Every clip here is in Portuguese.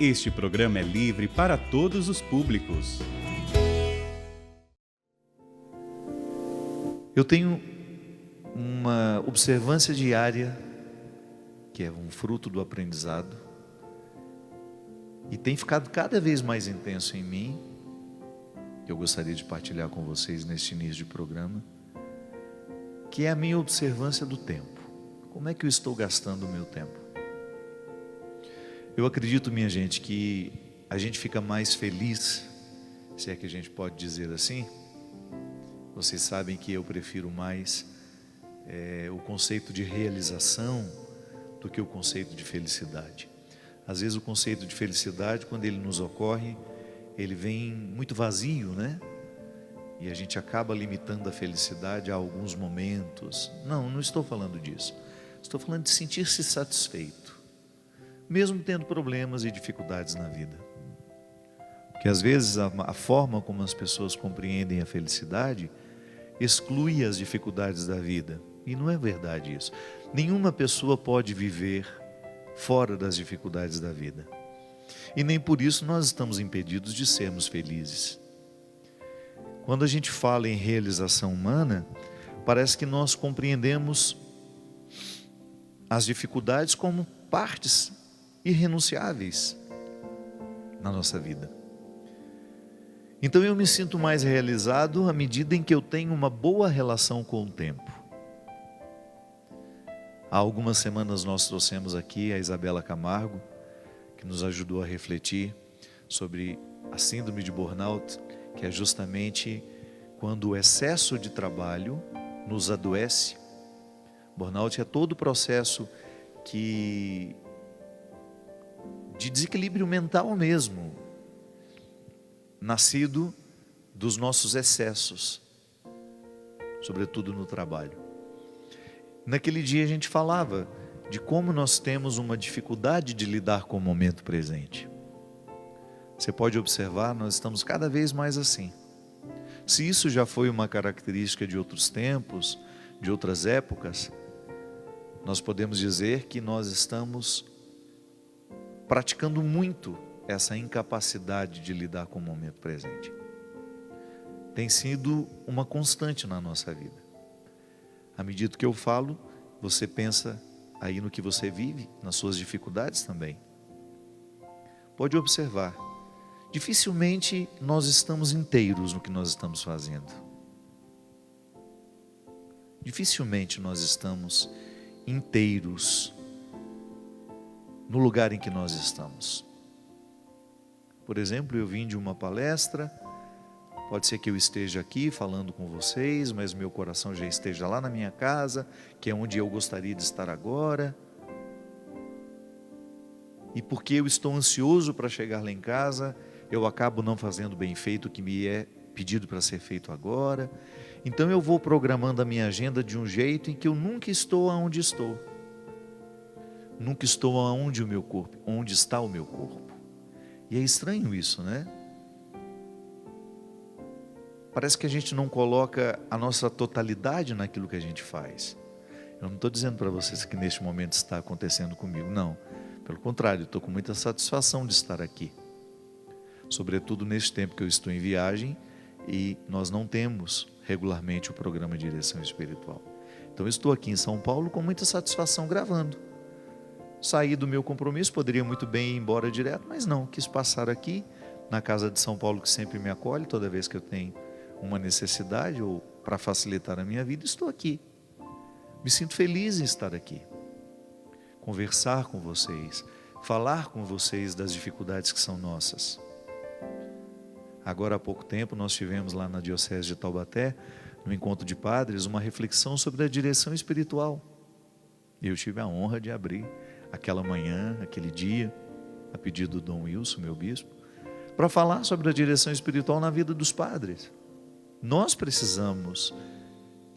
Este programa é livre para todos os públicos. Eu tenho uma observância diária, que é um fruto do aprendizado, e tem ficado cada vez mais intenso em mim, que eu gostaria de partilhar com vocês neste início de programa, que é a minha observância do tempo. Como é que eu estou gastando o meu tempo? Eu acredito, minha gente, que a gente fica mais feliz, se é que a gente pode dizer assim. Vocês sabem que eu prefiro mais o conceito de realização do que o conceito de felicidade. Às vezes o conceito de felicidade, quando ele nos ocorre, ele vem muito vazio, né? E a gente acaba limitando a felicidade a alguns momentos. Não estou falando disso. Estou falando de sentir-se satisfeito, mesmo tendo problemas e dificuldades na vida. Porque às vezes a forma como as pessoas compreendem a felicidade exclui as dificuldades da vida. E não é verdade isso. Nenhuma pessoa pode viver fora das dificuldades da vida. E nem por isso nós estamos impedidos de sermos felizes. Quando a gente fala em realização humana, parece que nós compreendemos as dificuldades como partes irrenunciáveis na nossa vida. Então eu me sinto mais realizado à medida em que eu tenho uma boa relação com o tempo. Há algumas semanas nós trouxemos aqui a Isabela Camargo, que nos ajudou a refletir sobre a síndrome de burnout, que é justamente quando o excesso de trabalho nos adoece. Burnout é todo o processo de desequilíbrio mental mesmo, nascido dos nossos excessos, sobretudo no trabalho. Naquele dia a gente falava de como nós temos uma dificuldade de lidar com o momento presente. Você pode observar, nós estamos cada vez mais assim. Se isso já foi uma característica de outros tempos, de outras épocas, nós podemos dizer que nós estamos praticando muito essa incapacidade de lidar com o momento presente. Tem sido uma constante na nossa vida. À medida que eu falo, você pensa aí no que você vive, nas suas dificuldades também. Pode observar, dificilmente nós estamos inteiros no que nós estamos fazendo. Dificilmente nós estamos inteiros no lugar em que nós estamos. Por exemplo, eu vim de uma palestra, pode ser que eu esteja aqui falando com vocês, mas meu coração já esteja lá na minha casa, que é onde eu gostaria de estar agora. E porque eu estou ansioso para chegar lá em casa, eu acabo não fazendo bem feito o que me é pedido para ser feito agora. Então eu vou programando a minha agenda de um jeito em que eu nunca estou onde estou. Nunca estou onde está o meu corpo. E é estranho isso, né? Parece que a gente não coloca a nossa totalidade naquilo que a gente faz. Eu não estou dizendo para vocês que neste momento está acontecendo comigo, não. Pelo contrário, eu estou com muita satisfação de estar aqui. Sobretudo neste tempo que eu estou em viagem e nós não temos regularmente o programa de direção espiritual. Então eu estou aqui em São Paulo com muita satisfação gravando. Saí do meu compromisso, poderia muito bem ir embora direto, mas não, quis passar aqui na casa de São Paulo, que sempre me acolhe toda vez que eu tenho uma necessidade ou para facilitar a minha vida. Estou aqui, me sinto feliz em estar aqui, conversar com vocês, falar com vocês das dificuldades que são nossas. Agora há pouco tempo nós tivemos lá na Diocese de Taubaté, no encontro de padres, uma reflexão sobre a direção espiritual. Eu tive a honra de abrir aquela manhã, aquele dia, a pedido do Dom Wilson, meu bispo, para falar sobre a direção espiritual na vida dos padres. Nós precisamos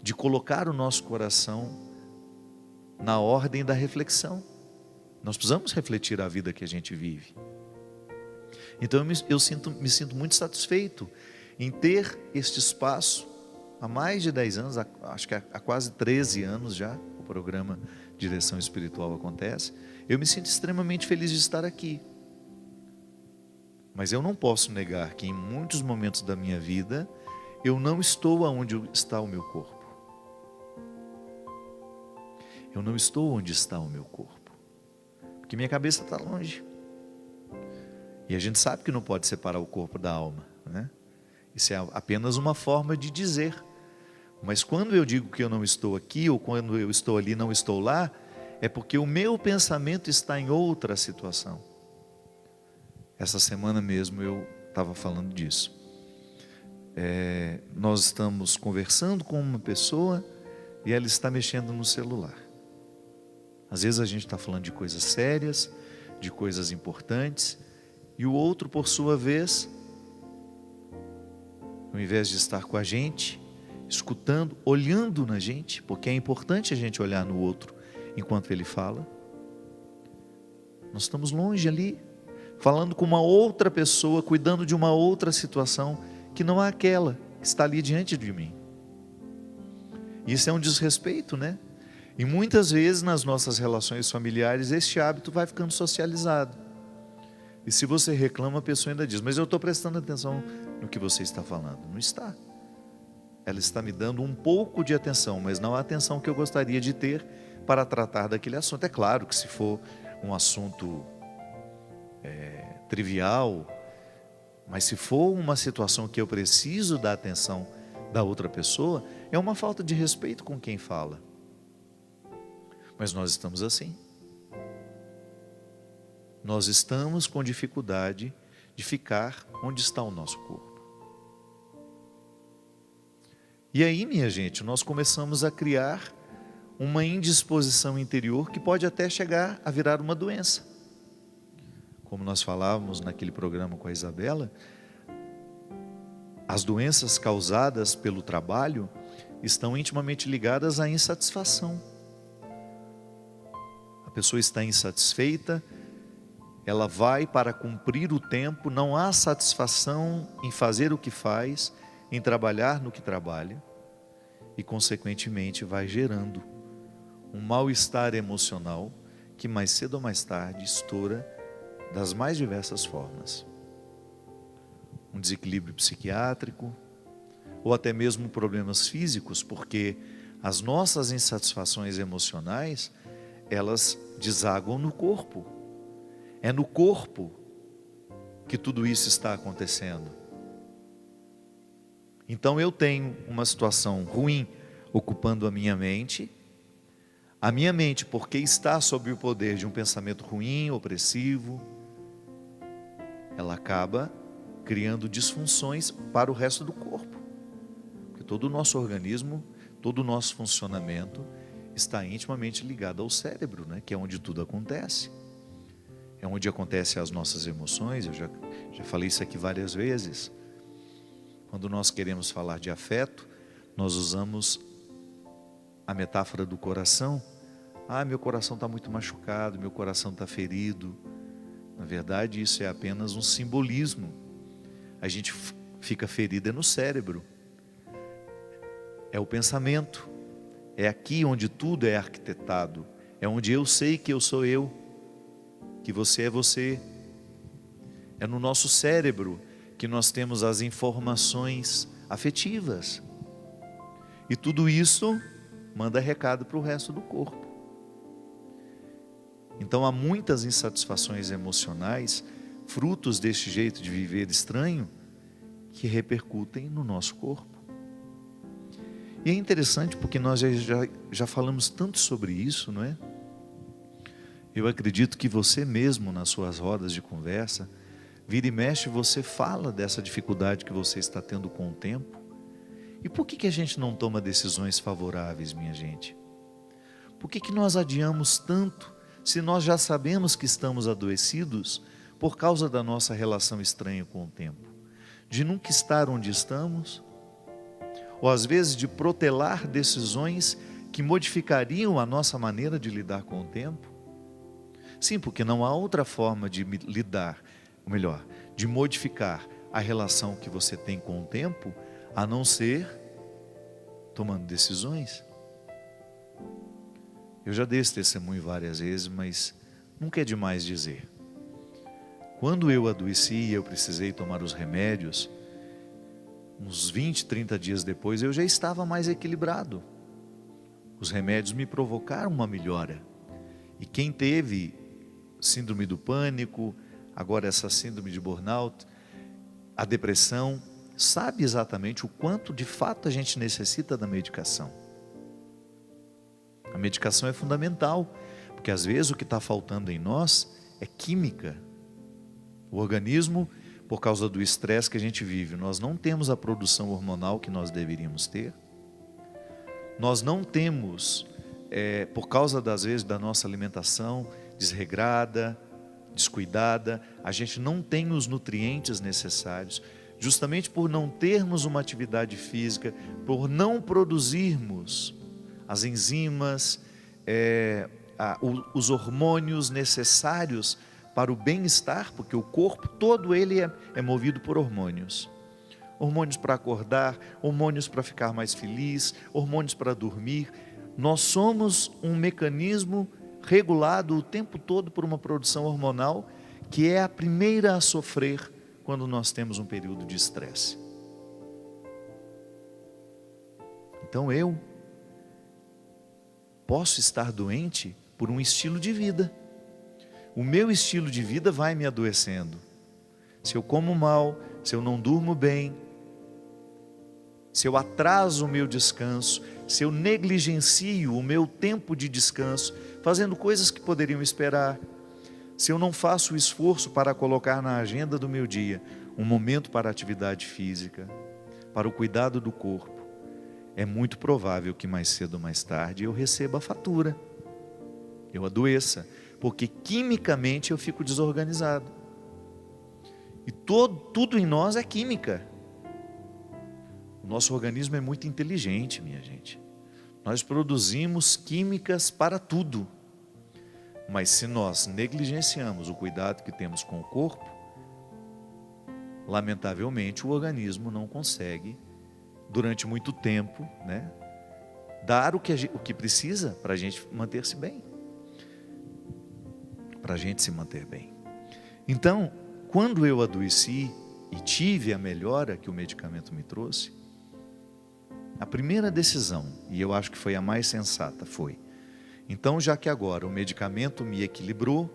de colocar o nosso coração na ordem da reflexão. Nós precisamos refletir a vida que a gente vive. Então eu me sinto muito satisfeito em ter este espaço há mais de 10 anos, acho que há quase 13 anos já, o programa Direção Espiritual acontece. Eu me sinto extremamente feliz de estar aqui. Mas eu não posso negar que em muitos momentos da minha vida, eu não estou onde está o meu corpo. Eu não estou onde está o meu corpo. Porque minha cabeça está longe. E a gente sabe que não pode separar o corpo da alma, né? Isso é apenas uma forma de dizer. Mas quando eu digo que eu não estou aqui, ou quando eu estou ali, não estou lá, é porque o meu pensamento está em outra situação. Essa semana mesmo eu estava falando disso. Nós estamos conversando com uma pessoa e ela está mexendo no celular. Às vezes a gente está falando de coisas sérias, de coisas importantes, e o outro, por sua vez, ao invés de estar com a gente, escutando, olhando na gente, porque é importante a gente olhar no outro enquanto ele fala. Nós estamos longe ali, falando com uma outra pessoa, cuidando de uma outra situação, que não é aquela que está ali diante de mim. Isso é um desrespeito, né? E muitas vezes nas nossas relações familiares, este hábito vai ficando socializado. E se você reclama, a pessoa ainda diz, mas eu estou prestando atenção no que você está falando. Não está. Ela está me dando um pouco de atenção, mas não a atenção que eu gostaria de ter para tratar daquele assunto. É claro que se for um assunto trivial, mas se for uma situação que eu preciso da atenção da outra pessoa, é uma falta de respeito com quem fala. Mas nós estamos assim. Nós estamos com dificuldade de ficar onde está o nosso corpo. E aí, minha gente, nós começamos a criar uma indisposição interior que pode até chegar a virar uma doença. Como nós falávamos naquele programa com a Isabela, as doenças causadas pelo trabalho estão intimamente ligadas à insatisfação. A pessoa está insatisfeita, ela vai para cumprir o tempo, não há satisfação em fazer o que faz, em trabalhar no que trabalha, e consequentemente vai gerando um mal-estar emocional que mais cedo ou mais tarde estoura das mais diversas formas. Um desequilíbrio psiquiátrico, ou até mesmo problemas físicos, porque as nossas insatisfações emocionais, elas desaguam no corpo. É no corpo que tudo isso está acontecendo. Então eu tenho uma situação ruim ocupando a minha mente, porque está sob o poder de um pensamento ruim, opressivo, ela acaba criando disfunções para o resto do corpo. Porque todo o nosso organismo, todo o nosso funcionamento está intimamente ligado ao cérebro, né? Que é onde tudo acontece. É onde acontecem as nossas emoções. Eu já falei isso aqui várias vezes. Quando nós queremos falar de afeto, nós usamos a metáfora do coração. Meu coração está muito machucado, meu coração está ferido. Na verdade, isso é apenas um simbolismo. A gente fica ferido no cérebro. É o pensamento. É aqui onde tudo é arquitetado. É onde eu sei que eu sou eu, que você é você. É no nosso cérebro que nós temos as informações afetivas. E tudo isso manda recado para o resto do corpo. Então há muitas insatisfações emocionais, frutos deste jeito de viver estranho, que repercutem no nosso corpo. E é interessante porque nós já falamos tanto sobre isso, não é? Eu acredito que você mesmo, nas suas rodas de conversa, vira e mexe, você fala dessa dificuldade que você está tendo com o tempo. E por que a gente não toma decisões favoráveis, minha gente? Por que nós adiamos tanto, se nós já sabemos que estamos adoecidos por causa da nossa relação estranha com o tempo? De nunca estar onde estamos, ou às vezes de protelar decisões que modificariam a nossa maneira de lidar com o tempo? Sim, porque não há outra forma de lidar, ou melhor, de modificar a relação que você tem com o tempo, a não ser tomando decisões. Eu já dei esse testemunho várias vezes, mas nunca é demais dizer. Quando eu adoeci e eu precisei tomar os remédios, uns 20, 30 dias depois eu já estava mais equilibrado. Os remédios me provocaram uma melhora. E quem teve síndrome do pânico, agora essa síndrome de burnout, a depressão, sabe exatamente o quanto de fato a gente necessita da medicação. A medicação é fundamental, porque às vezes o que está faltando em nós é química. O organismo, por causa do estresse que a gente vive, nós não temos a produção hormonal que nós deveríamos ter. Nós não temos, por causa das vezes da nossa alimentação desregrada, descuidada, a gente não tem os nutrientes necessários, justamente por não termos uma atividade física, por não produzirmos as enzimas, os hormônios necessários para o bem-estar, porque o corpo todo ele é movido por hormônios. Hormônios para acordar, hormônios para ficar mais feliz, hormônios para dormir. Nós somos um mecanismo regulado o tempo todo por uma produção hormonal que é a primeira a sofrer quando nós temos um período de estresse. Então eu posso estar doente por um estilo de vida. O meu estilo de vida vai me adoecendo. Se eu como mal, se eu não durmo bem, se eu atraso o meu descanso, se eu negligencio o meu tempo de descanso, fazendo coisas que poderiam esperar, se eu não faço o esforço para colocar na agenda do meu dia um momento para a atividade física, para o cuidado do corpo, é muito provável que mais cedo ou mais tarde eu receba a fatura, eu adoeça, porque quimicamente eu fico desorganizado. E tudo em nós é química. O nosso organismo é muito inteligente, minha gente. Nós produzimos químicas para tudo. Mas se nós negligenciamos o cuidado que temos com o corpo, lamentavelmente o organismo não consegue, durante muito tempo, dar o que precisa para a gente manter-se bem. Para a gente se manter bem. Então, quando eu adoeci e tive a melhora que o medicamento me trouxe, a primeira decisão, e eu acho que foi a mais sensata, foi: então, já que agora o medicamento me equilibrou,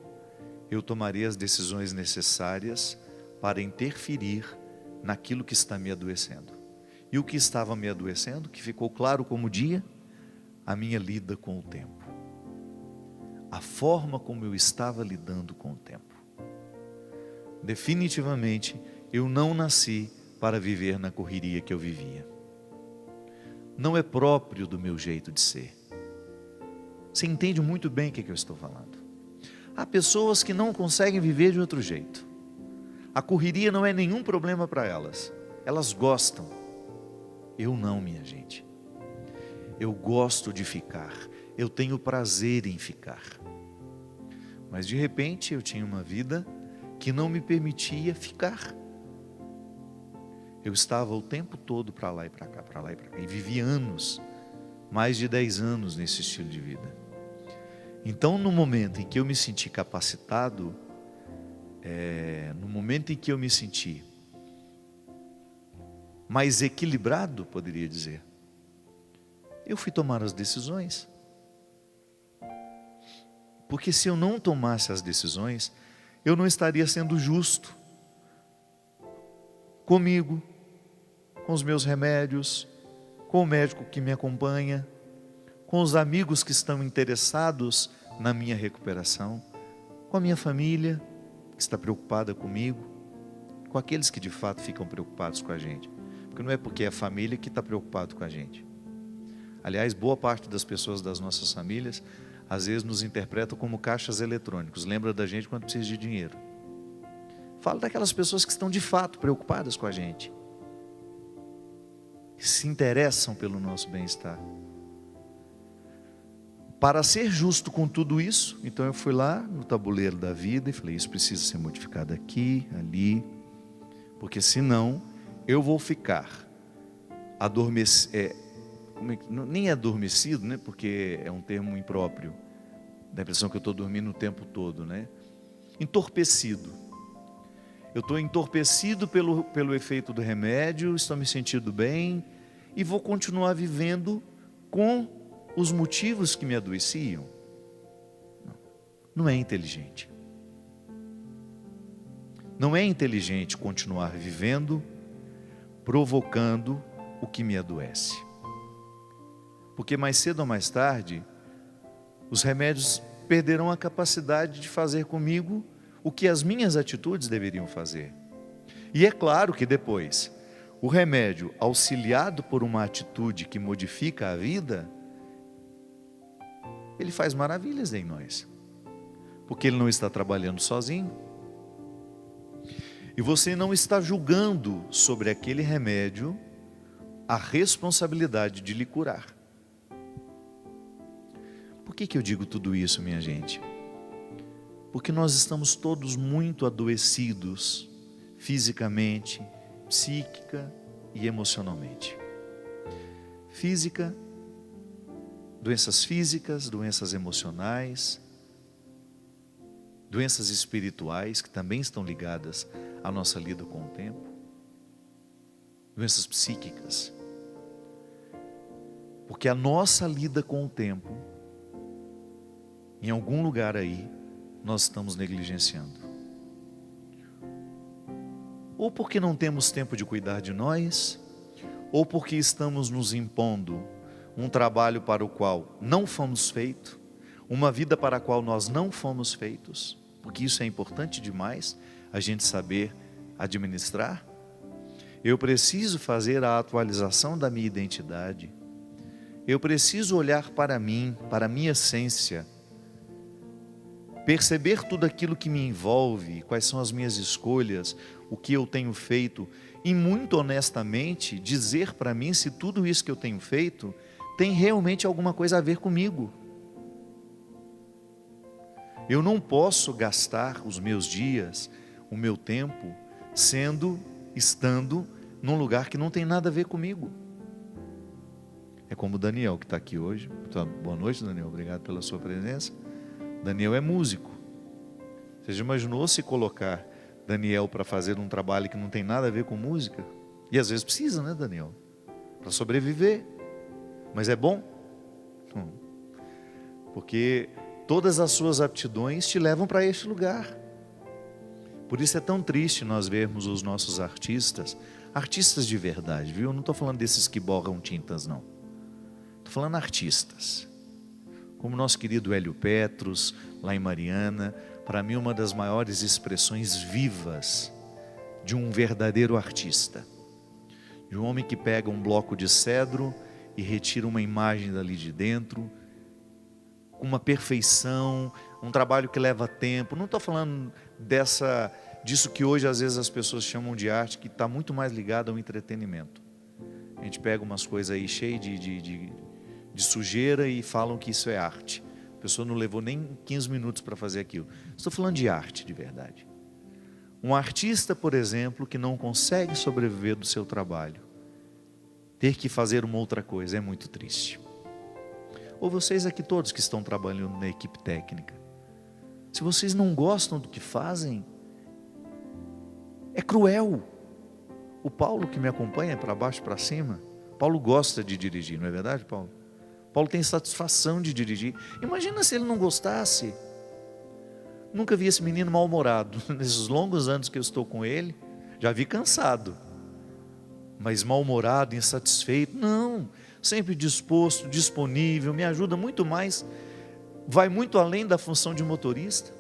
eu tomarei as decisões necessárias para interferir naquilo que está me adoecendo. E o que estava me adoecendo, que ficou claro como dia, a minha lida com o tempo. A forma como eu estava lidando com o tempo. Definitivamente, eu não nasci para viver na correria que eu vivia. Não é próprio do meu jeito de ser. Você entende muito bem o que eu estou falando. Há pessoas que não conseguem viver de outro jeito. A correria não é nenhum problema para elas. Elas gostam. Eu não, minha gente. Eu gosto de ficar. Eu tenho prazer em ficar. Mas de repente eu tinha uma vida que não me permitia ficar. Eu estava o tempo todo para lá e para cá, para lá e para cá. E vivi anos, mais de 10 anos nesse estilo de vida. Então, no momento em que eu me senti capacitado, no momento em que eu me senti mais equilibrado, poderia dizer, eu fui tomar as decisões. Porque se eu não tomasse as decisões, eu não estaria sendo justo comigo, com os meus remédios, com o médico que me acompanha, com os amigos que estão interessados na minha recuperação, com a minha família que está preocupada comigo, com aqueles que de fato ficam preocupados com a gente. Porque não é porque é a família que está preocupado com a gente. Aliás, boa parte das pessoas das nossas famílias às vezes nos interpretam como caixas eletrônicos. Lembra da gente quando precisa de dinheiro. Fala daquelas pessoas que estão de fato preocupadas com a gente, que se interessam pelo nosso bem-estar. Para ser justo com tudo isso, então eu fui lá no tabuleiro da vida e falei: isso precisa ser modificado aqui, ali, porque senão eu vou ficar adormecido, nem adormecido, porque é um termo impróprio, dá a impressão que eu estou dormindo o tempo todo, entorpecido, eu estou entorpecido pelo efeito do remédio, estou me sentindo bem e vou continuar vivendo com os motivos que me adoeciam. Não é inteligente. Não é inteligente continuar vivendo, provocando o que me adoece. Porque mais cedo ou mais tarde, os remédios perderão a capacidade de fazer comigo o que as minhas atitudes deveriam fazer. E é claro que depois, o remédio, auxiliado por uma atitude que modifica a vida, ele faz maravilhas em nós. Porque ele não está trabalhando sozinho. E você não está julgando sobre aquele remédio a responsabilidade de lhe curar. Por que eu digo tudo isso, minha gente? Porque nós estamos todos muito adoecidos, fisicamente, psíquica e emocionalmente. Doenças físicas, doenças emocionais, doenças espirituais que também estão ligadas à nossa lida com o tempo, doenças psíquicas. Porque a nossa lida com o tempo, em algum lugar aí, nós estamos negligenciando. Ou porque não temos tempo de cuidar de nós, ou porque estamos nos impondo um trabalho para o qual não fomos feitos, uma vida para a qual nós não fomos feitos, porque isso é importante demais, a gente saber administrar. Eu preciso fazer a atualização da minha identidade, eu preciso olhar para mim, para a minha essência, perceber tudo aquilo que me envolve, quais são as minhas escolhas, o que eu tenho feito, e muito honestamente dizer para mim se tudo isso que eu tenho feito tem realmente alguma coisa a ver comigo. Eu não posso gastar os meus dias, o meu tempo, estando num lugar que não tem nada a ver comigo. É como o Daniel que está aqui hoje. Então, boa noite, Daniel, obrigado pela sua presença. Daniel é músico. Você já imaginou se colocar Daniel para fazer um trabalho que não tem nada a ver com música? E às vezes precisa, né, Daniel? Para sobreviver. Mas é bom? Porque todas as suas aptidões te levam para este lugar. Por isso é tão triste nós vermos os nossos artistas de verdade, viu? Eu não estou falando desses que borram tintas, não. Estou falando artistas. Como o nosso querido Hélio Petros, lá em Mariana, para mim uma das maiores expressões vivas de um verdadeiro artista. De um homem que pega um bloco de cedro e retira uma imagem dali de dentro, com uma perfeição, um trabalho que leva tempo. Não estou falando disso que hoje às vezes as pessoas chamam de arte, que está muito mais ligado ao entretenimento. A gente pega umas coisas aí cheias de sujeira e falam que isso é arte. A pessoa não levou nem 15 minutos para fazer aquilo. Estou falando de arte de verdade. Um artista, por exemplo, que não consegue sobreviver do seu trabalho, ter que fazer uma outra coisa, é muito triste. Ou vocês aqui todos que estão trabalhando na equipe técnica, se vocês não gostam do que fazem, é cruel. O Paulo que me acompanha para baixo e para cima, Paulo gosta de dirigir, não é verdade, Paulo? Paulo tem satisfação de dirigir. Imagina se ele não gostasse. Nunca vi esse menino mal-humorado. Nesses longos anos que eu estou com ele, já vi cansado. Mas mal-humorado, insatisfeito, não. Sempre disposto, disponível, me ajuda muito mais. Vai muito além da função de motorista.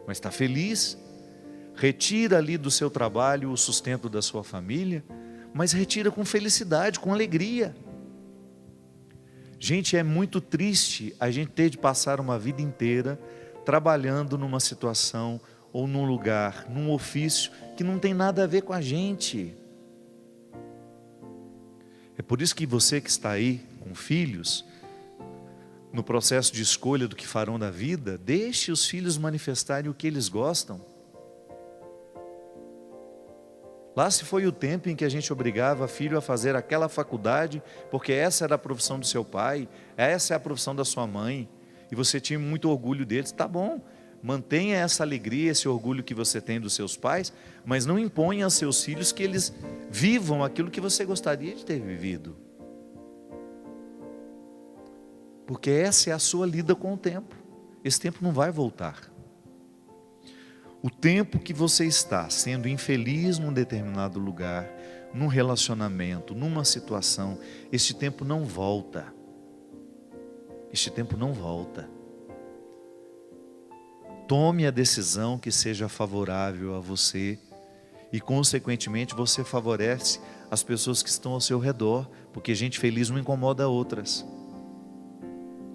Mas está feliz. Retira ali do seu trabalho o sustento da sua família, mas retira com felicidade, com alegria. Gente, é muito triste a gente ter de passar uma vida inteira trabalhando numa situação ou num lugar, num ofício que não tem nada a ver com a gente. É por isso que você que está aí com filhos, no processo de escolha do que farão da vida, deixe os filhos manifestarem o que eles gostam. Lá se foi o tempo em que a gente obrigava filho a fazer aquela faculdade, porque essa era a profissão do seu pai, essa é a profissão da sua mãe, e você tinha muito orgulho deles, tá bom, Mantenha essa alegria, esse orgulho que você tem dos seus pais, mas não imponha aos seus filhos que eles vivam aquilo que você gostaria de ter vivido. Porque essa é a sua lida com o tempo. Esse tempo não vai voltar. O tempo que você está sendo infeliz num determinado lugar, num relacionamento, numa situação, este tempo não volta. Este tempo não volta. Tome a decisão que seja favorável a você e, consequentemente, você favorece as pessoas que estão ao seu redor, porque gente feliz não incomoda outras.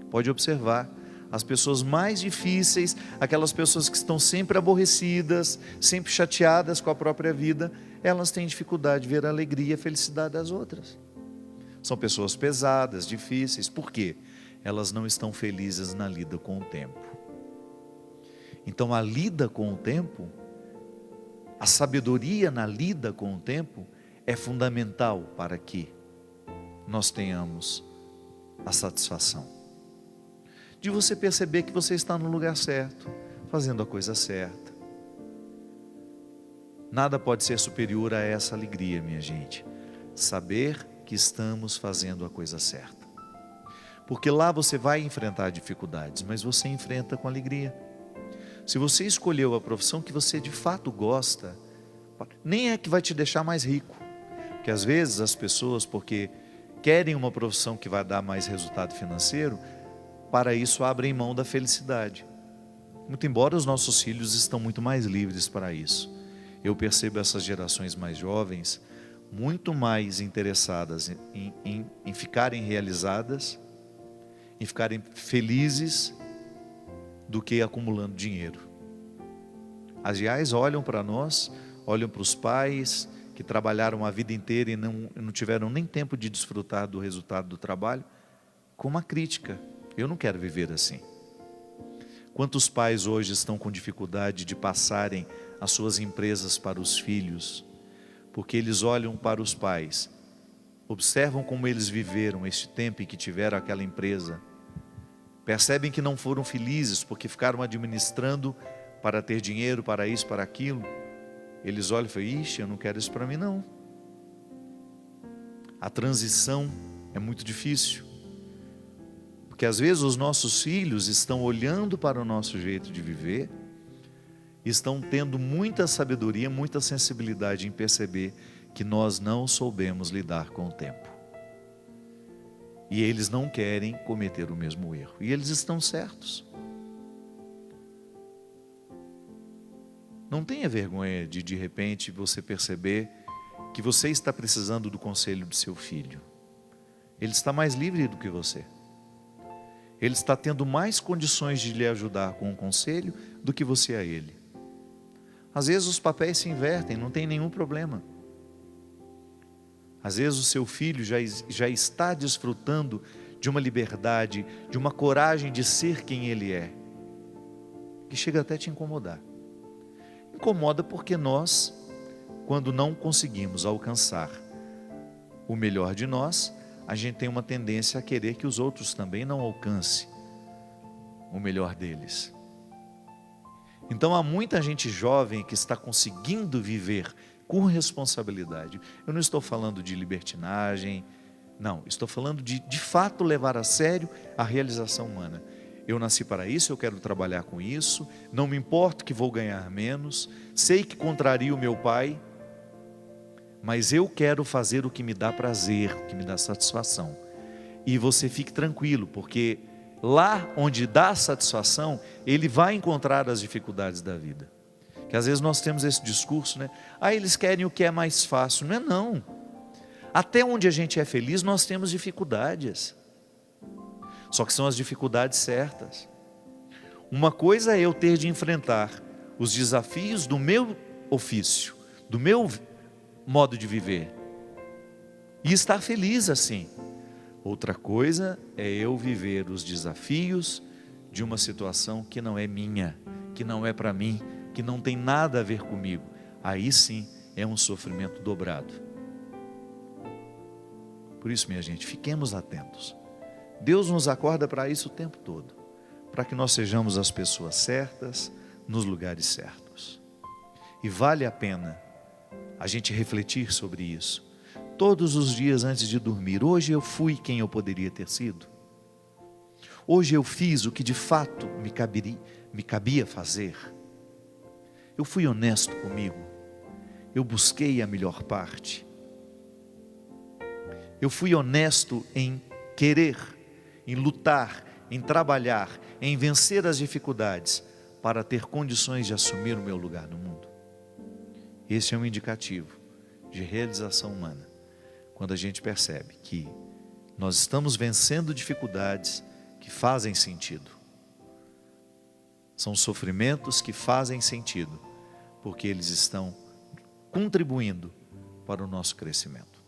Pode observar, as pessoas mais difíceis, aquelas pessoas que estão sempre aborrecidas, sempre chateadas com a própria vida, elas têm dificuldade de ver a alegria e a felicidade das outras. São pessoas pesadas, difíceis. Por quê? Elas não estão felizes na lida com o tempo. Então a lida com o tempo, a sabedoria na lida com o tempo é fundamental para que nós tenhamos a satisfação de você perceber que você está no lugar certo, fazendo a coisa certa. Nada pode ser superior a essa alegria, minha gente. Saber que estamos fazendo a coisa certa. Porque lá você vai enfrentar dificuldades, mas você enfrenta com alegria. Se você escolheu a profissão que você de fato gosta, nem é que vai te deixar mais rico. Porque às vezes as pessoas, porque querem uma profissão que vai dar mais resultado financeiro, para isso abrem mão da felicidade. Muito embora os nossos filhos estão muito mais livres para isso. Eu percebo essas gerações mais jovens muito mais interessadas em ficarem realizadas, em ficarem felizes, do que acumulando dinheiro. Aliás, olham para nós, olham para os pais que trabalharam a vida inteira e não tiveram nem tempo de desfrutar do resultado do trabalho, com uma crítica. Eu não quero viver assim. Quantos pais hoje estão com dificuldade de passarem as suas empresas para os filhos, porque eles olham para os pais, observam como eles viveram este tempo em que tiveram aquela empresa, percebem que não foram felizes porque ficaram administrando para ter dinheiro, para isso, para aquilo. Eles olham e falam: ixi, eu não quero isso para mim não. A transição é muito difícil, porque às vezes os nossos filhos estão olhando para o nosso jeito de viver, estão tendo muita sabedoria, muita sensibilidade em perceber que nós não soubemos lidar com o tempo. E eles não querem cometer o mesmo erro. E eles estão certos. Não tenha vergonha de repente, você perceber que você está precisando do conselho do seu filho. Ele está mais livre do que você. Ele está tendo mais condições de lhe ajudar com o conselho do que você a ele. Às vezes os papéis se invertem, não tem nenhum problema. Às vezes o seu filho já está desfrutando de uma liberdade, de uma coragem de ser quem ele é, que chega até a te incomodar. Incomoda porque nós, quando não conseguimos alcançar o melhor de nós, a gente tem uma tendência a querer que os outros também não alcancem o melhor deles. Então há muita gente jovem que está conseguindo viver com responsabilidade. Eu não estou falando de libertinagem, não, estou falando de fato levar a sério a realização humana. Eu nasci para isso, eu quero trabalhar com isso, não me importo que vou ganhar menos, sei que contrario o meu pai, mas eu quero fazer o que me dá prazer, o que me dá satisfação. E você fique tranquilo, porque lá onde dá satisfação, ele vai encontrar as dificuldades da vida. Que às vezes nós temos esse discurso, né? Eles querem o que é mais fácil. Não é não. Até onde a gente é feliz, nós temos dificuldades. Só que são as dificuldades certas. Uma coisa é eu ter de enfrentar os desafios do meu ofício, do meu modo de viver, e estar feliz assim. Outra coisa é eu viver os desafios de uma situação que não é minha, que não é para mim, que não tem nada a ver comigo. Aí sim é um sofrimento dobrado. Por isso, minha gente, fiquemos atentos. Deus nos acorda para isso o tempo todo, para que nós sejamos as pessoas certas, nos lugares certos. E vale a pena a gente refletir sobre isso. Todos os dias antes de dormir, hoje eu fui quem eu poderia ter sido? Hoje eu fiz o que de fato me cabia fazer? Eu fui honesto comigo? Eu busquei a melhor parte? Eu fui honesto em querer, em lutar, em trabalhar, em vencer as dificuldades para ter condições de assumir o meu lugar no mundo? Esse é um indicativo de realização humana, quando a gente percebe que nós estamos vencendo dificuldades que fazem sentido. São sofrimentos que fazem sentido, porque eles estão contribuindo para o nosso crescimento.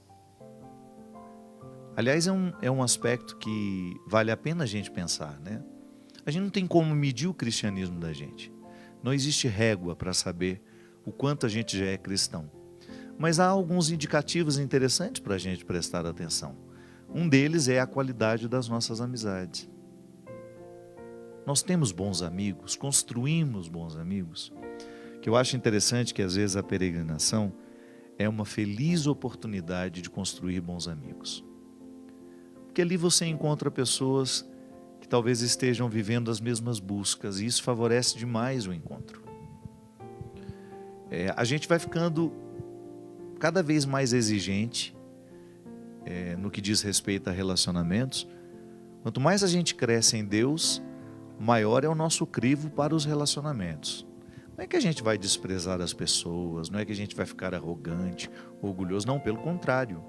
Aliás, é um aspecto que vale a pena a gente pensar, né? A gente não tem como medir o cristianismo da gente. Não existe régua para saber o quanto a gente já é cristão. Mas há alguns indicativos interessantes para a gente prestar atenção. Um deles é a qualidade das nossas amizades. Nós temos bons amigos, construímos bons amigos. Que eu acho interessante que às vezes a peregrinação é uma feliz oportunidade de construir bons amigos. Porque ali você encontra pessoas que talvez estejam vivendo as mesmas buscas, e isso favorece demais o encontro. A gente vai ficando cada vez mais exigente no que diz respeito a relacionamentos. Quanto mais a gente cresce em Deus, maior é o nosso crivo para os relacionamentos. Não é que a gente vai desprezar as pessoas, não é que a gente vai ficar arrogante, orgulhoso, não, pelo contrário.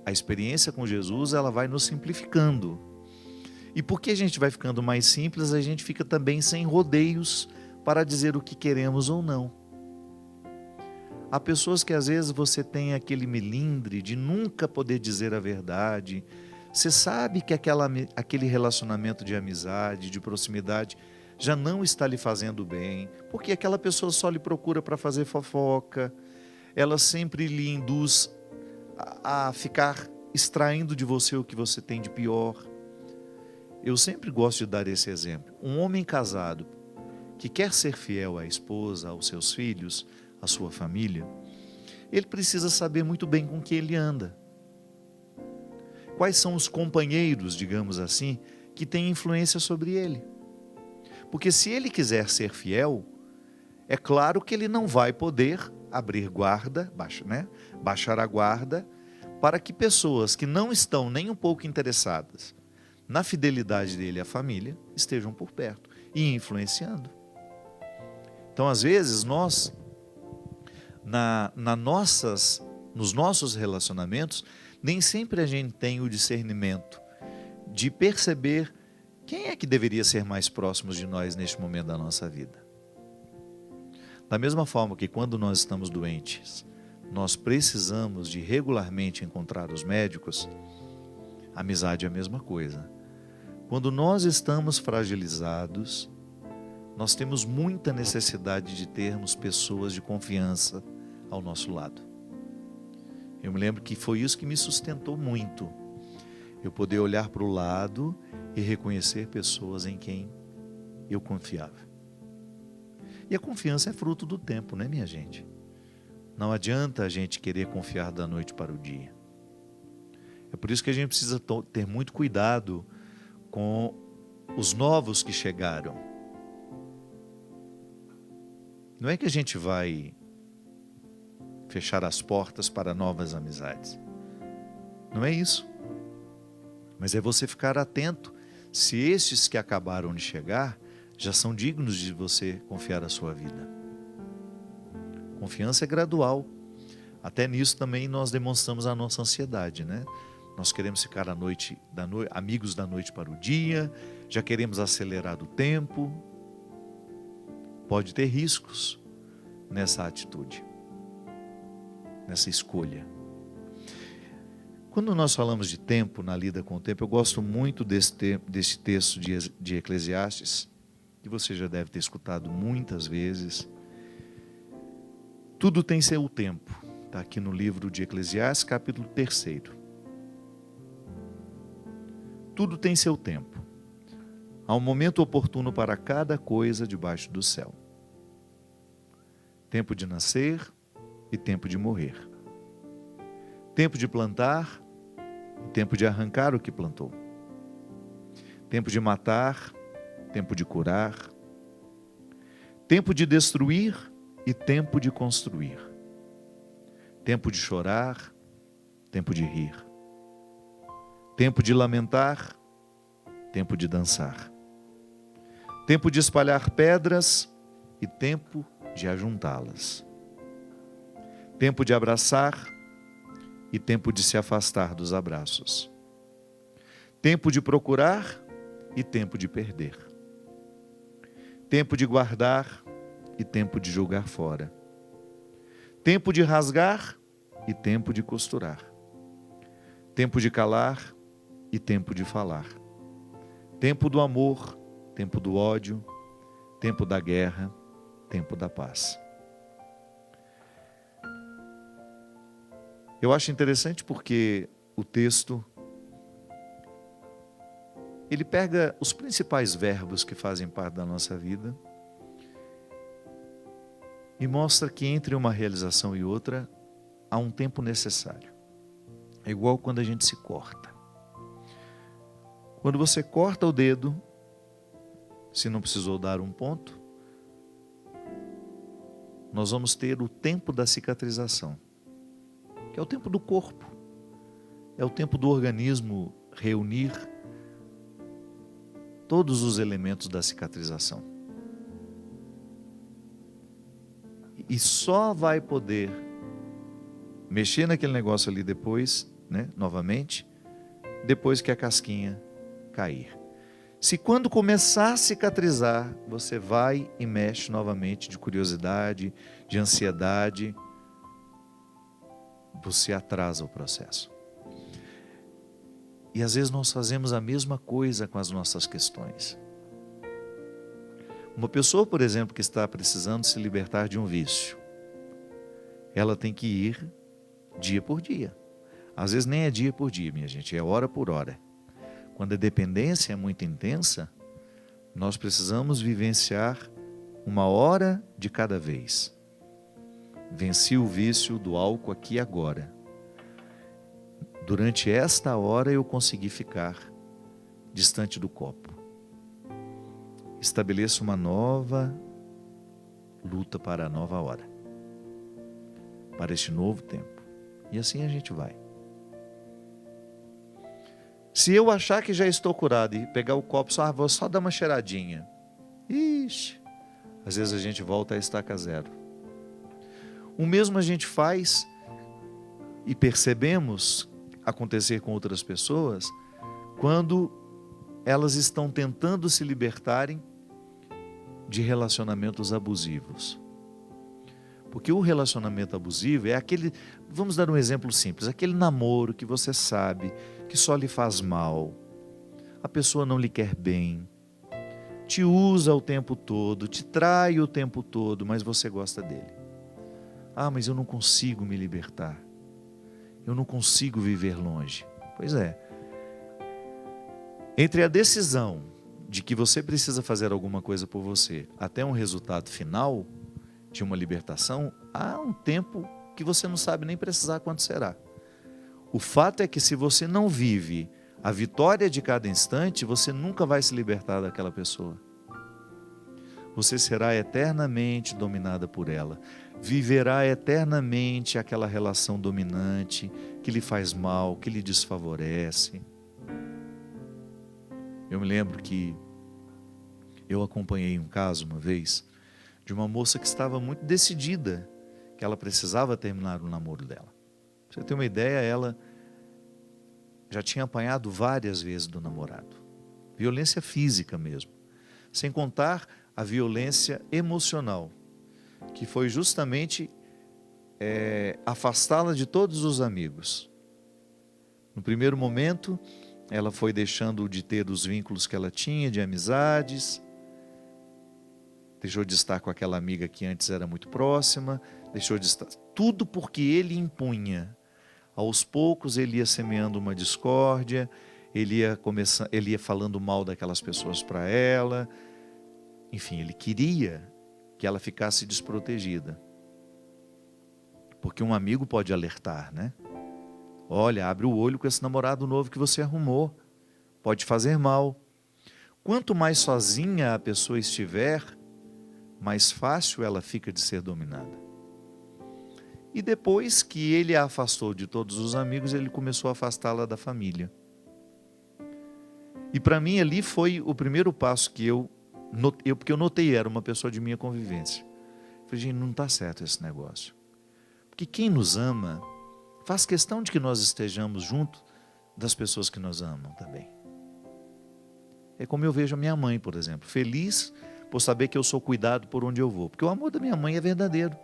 A experiência com Jesus, ela vai nos simplificando. E porque a gente vai ficando mais simples, a gente fica também sem rodeios para dizer o que queremos ou não. Há pessoas que às vezes você tem aquele melindre de nunca poder dizer a verdade. Você sabe que aquele relacionamento de amizade, de proximidade, já não está lhe fazendo bem, porque aquela pessoa só lhe procura para fazer fofoca, ela sempre lhe induz a ficar extraindo de você o que você tem de pior. Eu sempre gosto de dar esse exemplo. Um homem casado que quer ser fiel à esposa, aos seus filhos, à sua família, ele precisa saber muito bem com quem ele anda. Quais são os companheiros, digamos assim, que têm influência sobre ele. Porque se ele quiser ser fiel, é claro que ele não vai poder abrir guarda, baixar a guarda, para que pessoas que não estão nem um pouco interessadas na fidelidade dele à família, estejam por perto e influenciando. Então, às vezes, nós, nos nossos relacionamentos, nem sempre a gente tem o discernimento de perceber quem é que deveria ser mais próximo de nós neste momento da nossa vida. Da mesma forma que quando nós estamos doentes, nós precisamos de regularmente encontrar os médicos, a amizade é a mesma coisa. Quando nós estamos fragilizados, nós temos muita necessidade de termos pessoas de confiança ao nosso lado. Eu me lembro que foi isso que me sustentou muito. Eu poder olhar para o lado e reconhecer pessoas em quem eu confiava. E a confiança é fruto do tempo, né, minha gente? Não adianta a gente querer confiar da noite para o dia. É por isso que a gente precisa ter muito cuidado com os novos que chegaram. Não é que a gente vai fechar as portas para novas amizades. Não é isso. Mas é você ficar atento se estes que acabaram de chegar já são dignos de você confiar a sua vida. Confiança é gradual. Até nisso também nós demonstramos a nossa ansiedade, né? Nós queremos ficar amigos da noite para o dia, já queremos acelerar o tempo. Pode ter riscos nessa atitude, nessa escolha. Quando nós falamos de tempo, na lida com o tempo, eu gosto muito desse texto de Eclesiastes, que você já deve ter escutado muitas vezes. Tudo tem seu tempo. Está aqui no livro de Eclesiastes, capítulo 3. Tudo tem seu tempo. Há um momento oportuno para cada coisa debaixo do céu. Tempo de nascer e tempo de morrer. Tempo de plantar e tempo de arrancar o que plantou. Tempo de matar, tempo de curar. Tempo de destruir e tempo de construir. Tempo de chorar, tempo de rir. Tempo de lamentar, tempo de dançar. Tempo de espalhar pedras e tempo de ajuntá-las. Tempo de abraçar e tempo de se afastar dos abraços. Tempo de procurar e tempo de perder. Tempo de guardar e tempo de jogar fora. Tempo de rasgar e tempo de costurar. Tempo de calar e tempo de falar. Tempo do amor, tempo do ódio, tempo da guerra, tempo da paz. Eu acho interessante porque o texto, ele pega os principais verbos que fazem parte da nossa vida e mostra que entre uma realização e outra há um tempo necessário. É igual quando a gente se corta. Quando você corta o dedo, se não precisou dar um ponto, nós vamos ter o tempo da cicatrização, que é o tempo do corpo, é o tempo do organismo reunir todos os elementos da cicatrização. E só vai poder mexer naquele negócio ali depois, novamente, depois que a casquinha cair. Se quando começar a cicatrizar, você vai e mexe novamente de curiosidade, de ansiedade, você atrasa o processo. E às vezes nós fazemos a mesma coisa com as nossas questões. Uma pessoa, por exemplo, que está precisando se libertar de um vício, ela tem que ir dia por dia. Às vezes nem é dia por dia, minha gente, é hora por hora. Quando a dependência é muito intensa, nós precisamos vivenciar uma hora de cada vez. Venci o vício do álcool aqui e agora. Durante esta hora eu consegui ficar distante do copo. Estabeleço uma nova luta para a nova hora, para este novo tempo. E assim a gente vai. Se eu achar que já estou curado e pegar o copo, vou só dar uma cheiradinha. Ixi, às vezes a gente volta a estaca zero. O mesmo a gente faz e percebemos acontecer com outras pessoas quando elas estão tentando se libertarem de relacionamentos abusivos. Porque o relacionamento abusivo é aquele, vamos dar um exemplo simples, aquele namoro que você sabe que só lhe faz mal, a pessoa não lhe quer bem, te usa o tempo todo, te trai o tempo todo, mas você gosta dele. Mas eu não consigo me libertar, eu não consigo viver longe. Pois é, entre a decisão de que você precisa fazer alguma coisa por você, até um resultado final de uma libertação, há um tempo que você não sabe nem precisar quanto será. O fato é que se você não vive a vitória de cada instante, você nunca vai se libertar daquela pessoa. Você será eternamente dominada por ela. Viverá eternamente aquela relação dominante que lhe faz mal, que lhe desfavorece. Eu me lembro que eu acompanhei um caso uma vez de uma moça que estava muito decidida que ela precisava terminar o namoro dela. Pra você ter uma ideia, ela já tinha apanhado várias vezes do namorado. Violência física mesmo. Sem contar a violência emocional, que foi justamente afastá-la de todos os amigos. No primeiro momento, ela foi deixando de ter os vínculos que ela tinha, de amizades, deixou de estar com aquela amiga que antes era muito próxima, deixou de estar... Tudo porque ele impunha. Aos poucos ele ia semeando uma discórdia, ele ia falando mal daquelas pessoas para ela. Enfim, ele queria que ela ficasse desprotegida. Porque um amigo pode alertar, né? Olha, abre o olho com esse namorado novo que você arrumou. Pode fazer mal. Quanto mais sozinha a pessoa estiver, mais fácil ela fica de ser dominada. E depois que ele a afastou de todos os amigos, ele começou a afastá-la da família. E para mim ali foi o primeiro passo que porque eu notei, era uma pessoa de minha convivência. Falei, gente, não está certo esse negócio. Porque quem nos ama, faz questão de que nós estejamos junto das pessoas que nos amam também. É como eu vejo a minha mãe, por exemplo, feliz por saber que eu sou cuidado por onde eu vou. Porque o amor da minha mãe é verdadeiro.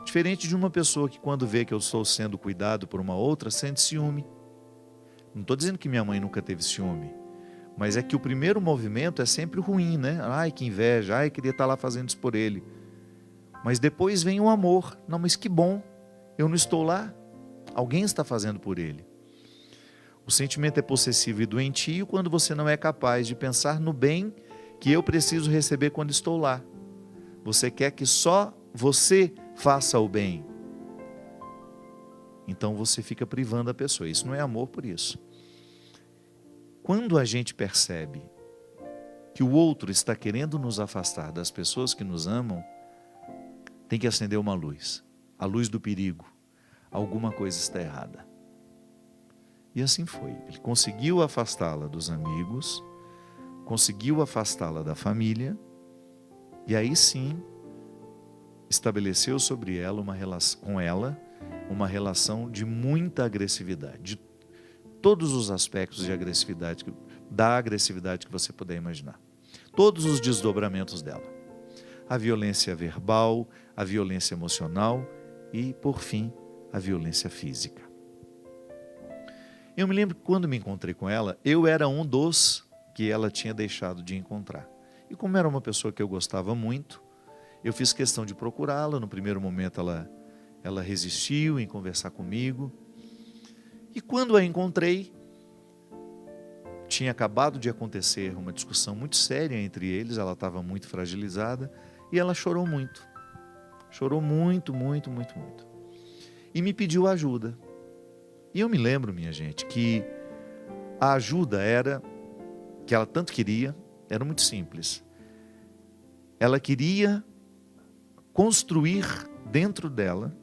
Diferente de uma pessoa que quando vê que eu estou sendo cuidado por uma outra, sente ciúme. Não estou dizendo que minha mãe nunca teve ciúme, mas é que o primeiro movimento é sempre ruim, né? Ai, que inveja, ai, queria estar lá fazendo isso por ele. Mas depois vem o amor. Não, mas que bom, eu não estou lá, alguém está fazendo por ele. O sentimento é possessivo e doentio quando você não é capaz de pensar no bem que eu preciso receber quando estou lá. Você quer que só você faça o bem. Então você fica privando a pessoa. Isso não é amor por isso. Quando a gente percebe que o outro está querendo nos afastar das pessoas que nos amam, tem que acender uma luz. A luz do perigo. Alguma coisa está errada. E assim foi. Ele conseguiu afastá-la dos amigos, conseguiu afastá-la da família, e aí sim estabeleceu sobre ela uma relação de muita agressividade, de todos os aspectos de agressividade, da agressividade que você puder imaginar. Todos os desdobramentos dela. A violência verbal, a violência emocional e, por fim, a violência física. Eu me lembro que quando me encontrei com ela, eu era um dos que ela tinha deixado de encontrar. E como era uma pessoa que eu gostava muito, eu fiz questão de procurá-la. No primeiro momento ela resistiu em conversar comigo. E quando a encontrei, tinha acabado de acontecer uma discussão muito séria entre eles, ela estava muito fragilizada e ela chorou muito. Chorou muito, muito, muito, muito. E me pediu ajuda. E eu me lembro, minha gente, que a ajuda que ela tanto queria, era muito simples. Ela queria construir dentro dela.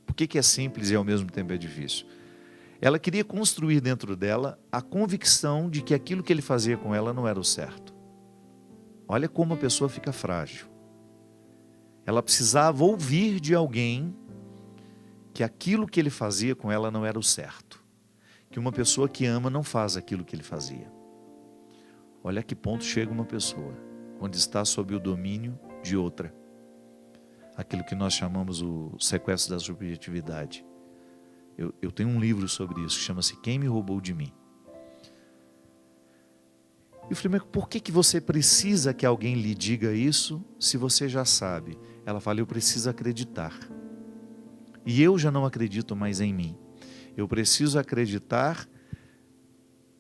Por que é simples e ao mesmo tempo é difícil? Ela queria construir dentro dela a convicção de que aquilo que ele fazia com ela não era o certo. Olha como a pessoa fica frágil. Ela precisava ouvir de alguém que aquilo que ele fazia com ela não era o certo. Que uma pessoa que ama não faz aquilo que ele fazia. Olha a que ponto chega uma pessoa, quando está sob o domínio de outra. Aquilo que nós chamamos o sequestro da subjetividade. Eu tenho um livro sobre isso, que chama-se Quem Me Roubou de Mim. Eu falei, mas por que você precisa que alguém lhe diga isso, se você já sabe? Ela fala, eu preciso acreditar. E eu já não acredito mais em mim. Eu preciso acreditar,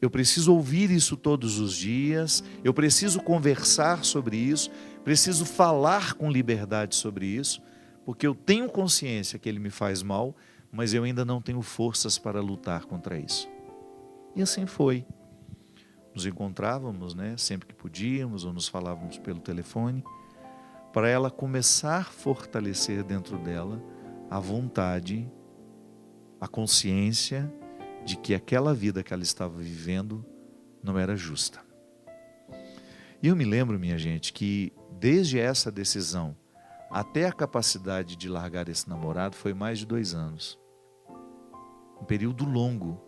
eu preciso ouvir isso todos os dias, eu preciso conversar sobre isso, preciso falar com liberdade sobre isso, porque eu tenho consciência que ele me faz mal, mas eu ainda não tenho forças para lutar contra isso. E assim foi. Nos encontrávamos, né, sempre que podíamos, ou nos falávamos pelo telefone, para ela começar a fortalecer dentro dela a vontade, a consciência de que aquela vida que ela estava vivendo não era justa. E eu me lembro, minha gente, que desde essa decisão até a capacidade de largar esse namorado foi mais de 2 anos. Um período longo.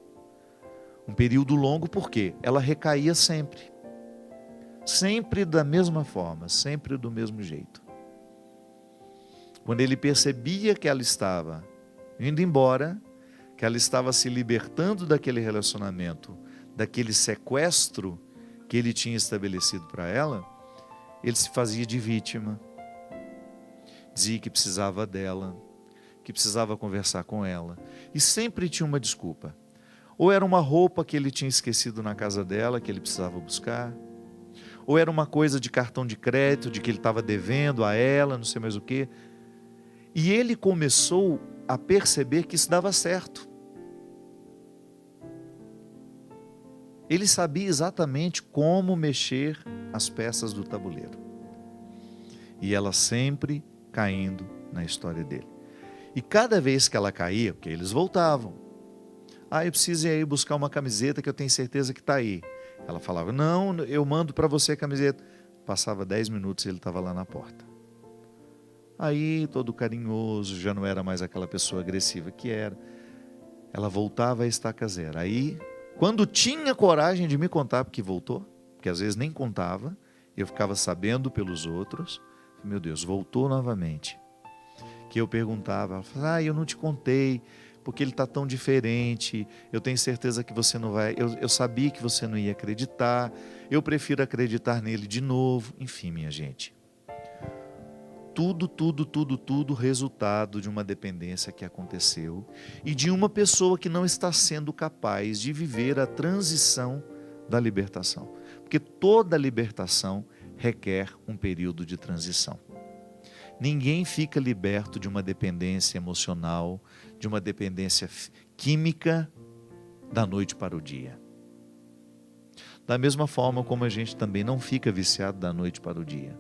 Um período longo porque ela recaía sempre. Sempre da mesma forma, sempre do mesmo jeito. Quando ele percebia que ela estava indo embora, que ela estava se libertando daquele relacionamento, daquele sequestro que ele tinha estabelecido para ela, ele se fazia de vítima. Dizia que precisava dela, que precisava conversar com ela. E sempre tinha uma desculpa. Ou era uma roupa que ele tinha esquecido na casa dela, que ele precisava buscar. Ou era uma coisa de cartão de crédito, de que ele estava devendo a ela, não sei mais o quê. E ele começou a perceber que isso dava certo. Ele sabia exatamente como mexer as peças do tabuleiro. E ela sempre caindo na história dele. E cada vez que ela caía, porque eles voltavam. Eu preciso ir aí buscar uma camiseta que eu tenho certeza que está aí. Ela falava, não, eu mando para você a camiseta. Passava 10 minutos e ele estava lá na porta. Aí, todo carinhoso, já não era mais aquela pessoa agressiva que era. Ela voltava a estaca zero. Aí, quando tinha coragem de me contar porque voltou, porque às vezes nem contava, eu ficava sabendo pelos outros, meu Deus, voltou novamente. Que eu perguntava, ela falava, eu não te contei, porque ele está tão diferente, eu tenho certeza que você não vai, eu sabia que você não ia acreditar, eu prefiro acreditar nele de novo. Enfim, minha gente, tudo resultado de uma dependência que aconteceu e de uma pessoa que não está sendo capaz de viver a transição da libertação, porque toda libertação requer um período de transição. Ninguém fica liberto de uma dependência emocional, de uma dependência química da noite para o dia. Da mesma forma como a gente também não fica viciado da noite para o dia.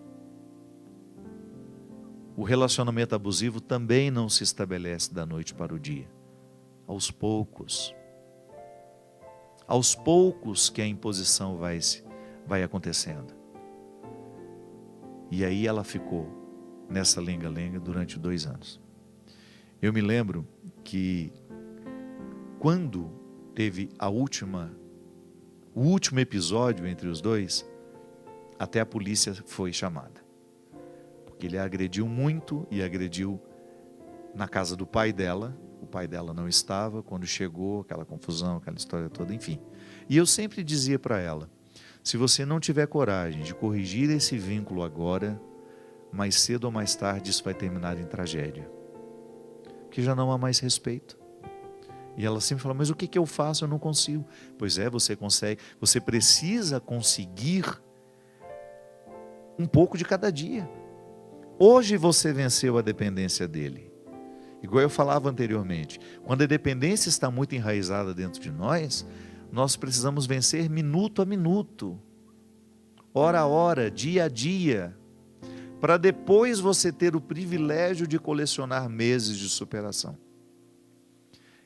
O relacionamento abusivo também não se estabelece da noite para o dia. Aos poucos. Aos poucos que a imposição vai acontecendo. E aí ela ficou nessa lenga-lenga durante 2 anos. Eu me lembro que quando teve o último episódio entre os dois, até a polícia foi chamada. Porque ele a agrediu muito e agrediu na casa do pai dela. O pai dela não estava, quando chegou, aquela confusão, aquela história toda, enfim. E eu sempre dizia para ela, se você não tiver coragem de corrigir esse vínculo agora, mais cedo ou mais tarde isso vai terminar em tragédia. Porque já não há mais respeito. E ela sempre fala, mas o que eu faço? Eu não consigo. Pois é, você consegue. Você precisa conseguir um pouco de cada dia. Hoje você venceu a dependência dele. Igual eu falava anteriormente, quando a dependência está muito enraizada dentro de nós, nós precisamos vencer minuto a minuto, hora a hora, dia a dia, para depois você ter o privilégio de colecionar meses de superação.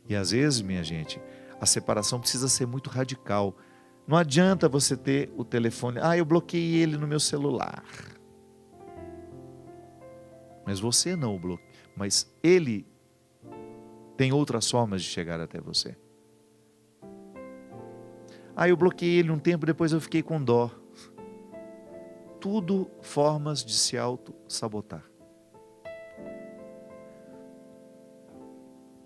E às vezes, minha gente, a separação precisa ser muito radical. Não adianta você ter o telefone, eu bloqueei ele no meu celular. Mas você não o bloqueia, mas ele tem outras formas de chegar até você. Eu bloqueei ele um tempo, depois eu fiquei com dó. Tudo formas de se auto-sabotar.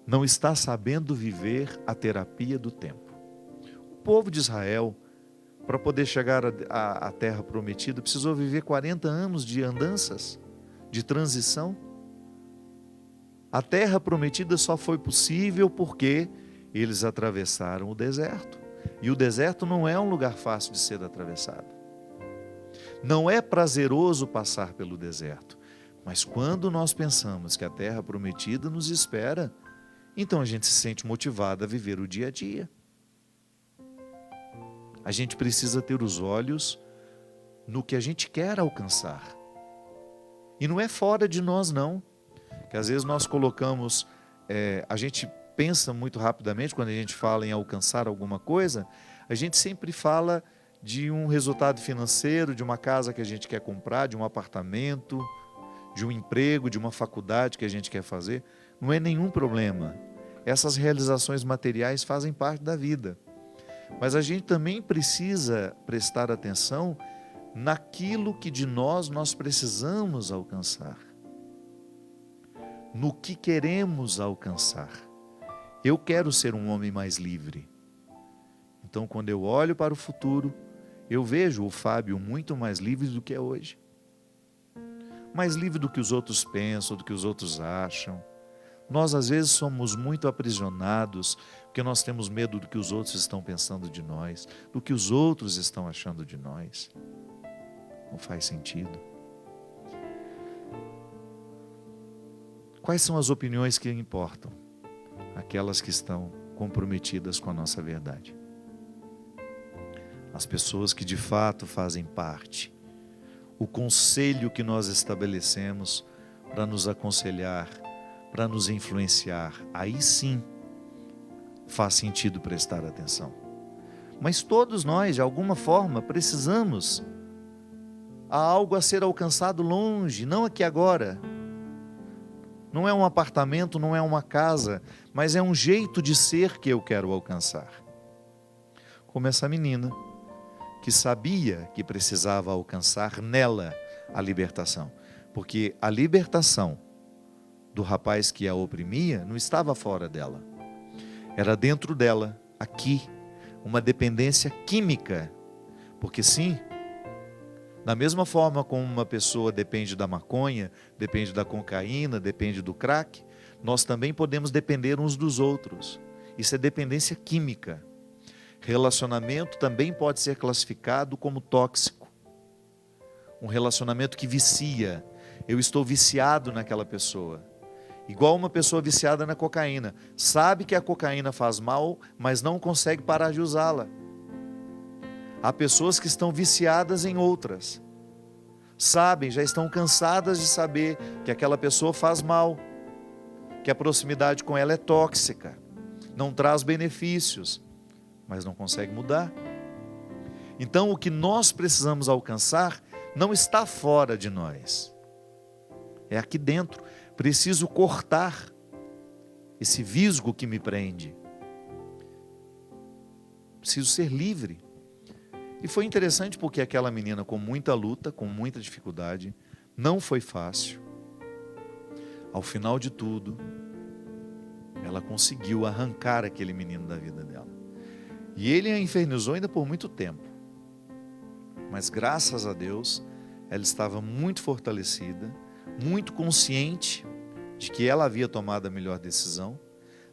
Não está sabendo viver a terapia do tempo. O povo de Israel, para poder chegar à terra prometida, precisou viver 40 anos de andanças, de transição. A terra prometida só foi possível porque eles atravessaram o deserto. E o deserto não é um lugar fácil de ser atravessado. Não é prazeroso passar pelo deserto, mas quando nós pensamos que a terra prometida nos espera, então a gente se sente motivado a viver o dia a dia. A gente precisa ter os olhos no que a gente quer alcançar. E não é fora de nós não, que às vezes nós colocamos, a gente pensa muito rapidamente quando a gente fala em alcançar alguma coisa, a gente sempre fala de um resultado financeiro, de uma casa que a gente quer comprar, de um apartamento, de um emprego, de uma faculdade que a gente quer fazer. Não é nenhum problema. Essas realizações materiais fazem parte da vida. Mas a gente também precisa prestar atenção naquilo que de nós precisamos alcançar. No que queremos alcançar. Eu quero ser um homem mais livre. Então, quando eu olho para o futuro, eu vejo o Fábio muito mais livre do que é hoje. Mais livre do que os outros pensam, do que os outros acham. Nós, às vezes, somos muito aprisionados, porque nós temos medo do que os outros estão pensando de nós, do que os outros estão achando de nós. Não faz sentido. Quais são as opiniões que importam? Aquelas que estão comprometidas com a nossa verdade. As pessoas que de fato fazem parte. O conselho que nós estabelecemos para nos aconselhar, para nos influenciar. Aí sim faz sentido prestar atenção. Mas todos nós, de alguma forma, precisamos. Há algo a ser alcançado longe, não aqui agora. Não é um apartamento, não é uma casa, mas é um jeito de ser que eu quero alcançar. Como essa menina, que sabia que precisava alcançar nela a libertação. Porque a libertação do rapaz que a oprimia não estava fora dela. Era dentro dela, aqui, uma dependência química. Porque sim, da mesma forma como uma pessoa depende da maconha, depende da cocaína, depende do crack, nós também podemos depender uns dos outros. Isso é dependência química. Relacionamento também pode ser classificado como tóxico. Um relacionamento que vicia. Eu estou viciado naquela pessoa. Igual uma pessoa viciada na cocaína. Sabe que a cocaína faz mal, mas não consegue parar de usá-la. Há pessoas que estão viciadas em outras. Sabem, já estão cansadas de saber que aquela pessoa faz mal, que a proximidade com ela é tóxica, não traz benefícios, mas não consegue mudar. Então o que nós precisamos alcançar não está fora de nós, é aqui dentro. Preciso cortar esse visgo que me prende. Preciso ser livre. E foi interessante porque aquela menina, com muita luta, com muita dificuldade, não foi fácil. Ao final de tudo, ela conseguiu arrancar aquele menino da vida dela. E ele a infernizou ainda por muito tempo. Mas graças a Deus, ela estava muito fortalecida, muito consciente de que ela havia tomado a melhor decisão,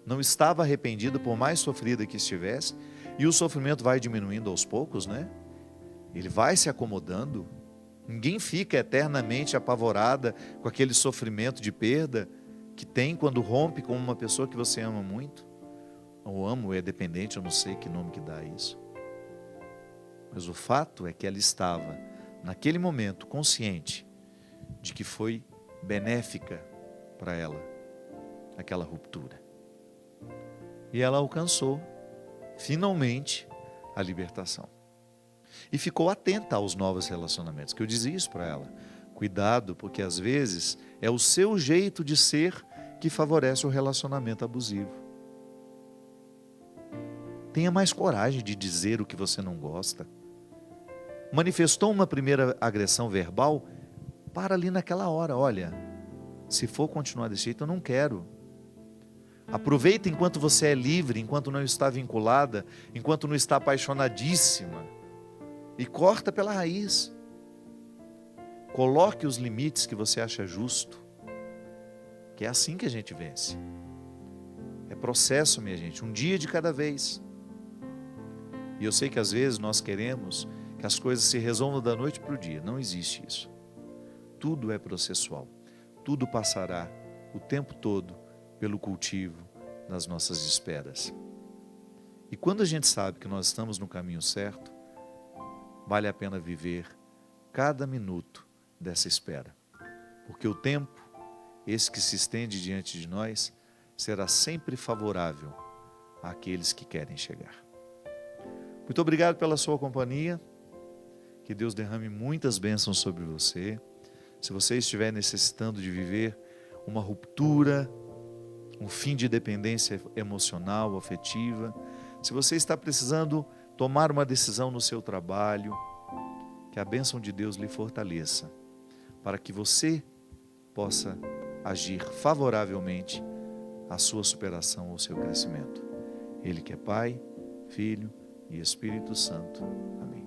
não estava arrependida por mais sofrida que estivesse, e o sofrimento vai diminuindo aos poucos, né? Ele vai se acomodando. Ninguém fica eternamente apavorada com aquele sofrimento de perda que tem quando rompe com uma pessoa que você ama muito. Ou amo, ou é dependente, eu não sei que nome que dá isso. Mas o fato é que ela estava, naquele momento, consciente de que foi benéfica para ela, aquela ruptura. E ela alcançou, finalmente, a libertação. E ficou atenta aos novos relacionamentos, que eu dizia isso para ela. Cuidado, porque às vezes é o seu jeito de ser que favorece o relacionamento abusivo. Tenha mais coragem de dizer o que você não gosta. Manifestou uma primeira agressão verbal, para ali naquela hora. Olha, se for continuar desse jeito, eu não quero. Aproveita enquanto você é livre, enquanto não está vinculada, enquanto não está apaixonadíssima. E corta pela raiz. Coloque os limites que você acha justo. Que é assim que a gente vence. É processo, minha gente, um dia de cada vez. E eu sei que às vezes nós queremos que as coisas se resolvam da noite para o dia. Não existe isso. Tudo é processual. Tudo passará o tempo todo pelo cultivo das nossas esperas. E quando a gente sabe que nós estamos no caminho certo, vale a pena viver cada minuto dessa espera. Porque o tempo, esse que se estende diante de nós, será sempre favorável àqueles que querem chegar. Muito obrigado pela sua companhia. Que Deus derrame muitas bênçãos sobre você. Se você estiver necessitando de viver uma ruptura, um fim de dependência emocional, afetiva, se você está precisando tomar uma decisão no seu trabalho, que a bênção de Deus lhe fortaleça, para que você possa agir favoravelmente à sua superação ou ao seu crescimento. Ele que é Pai, Filho e Espírito Santo. Amém.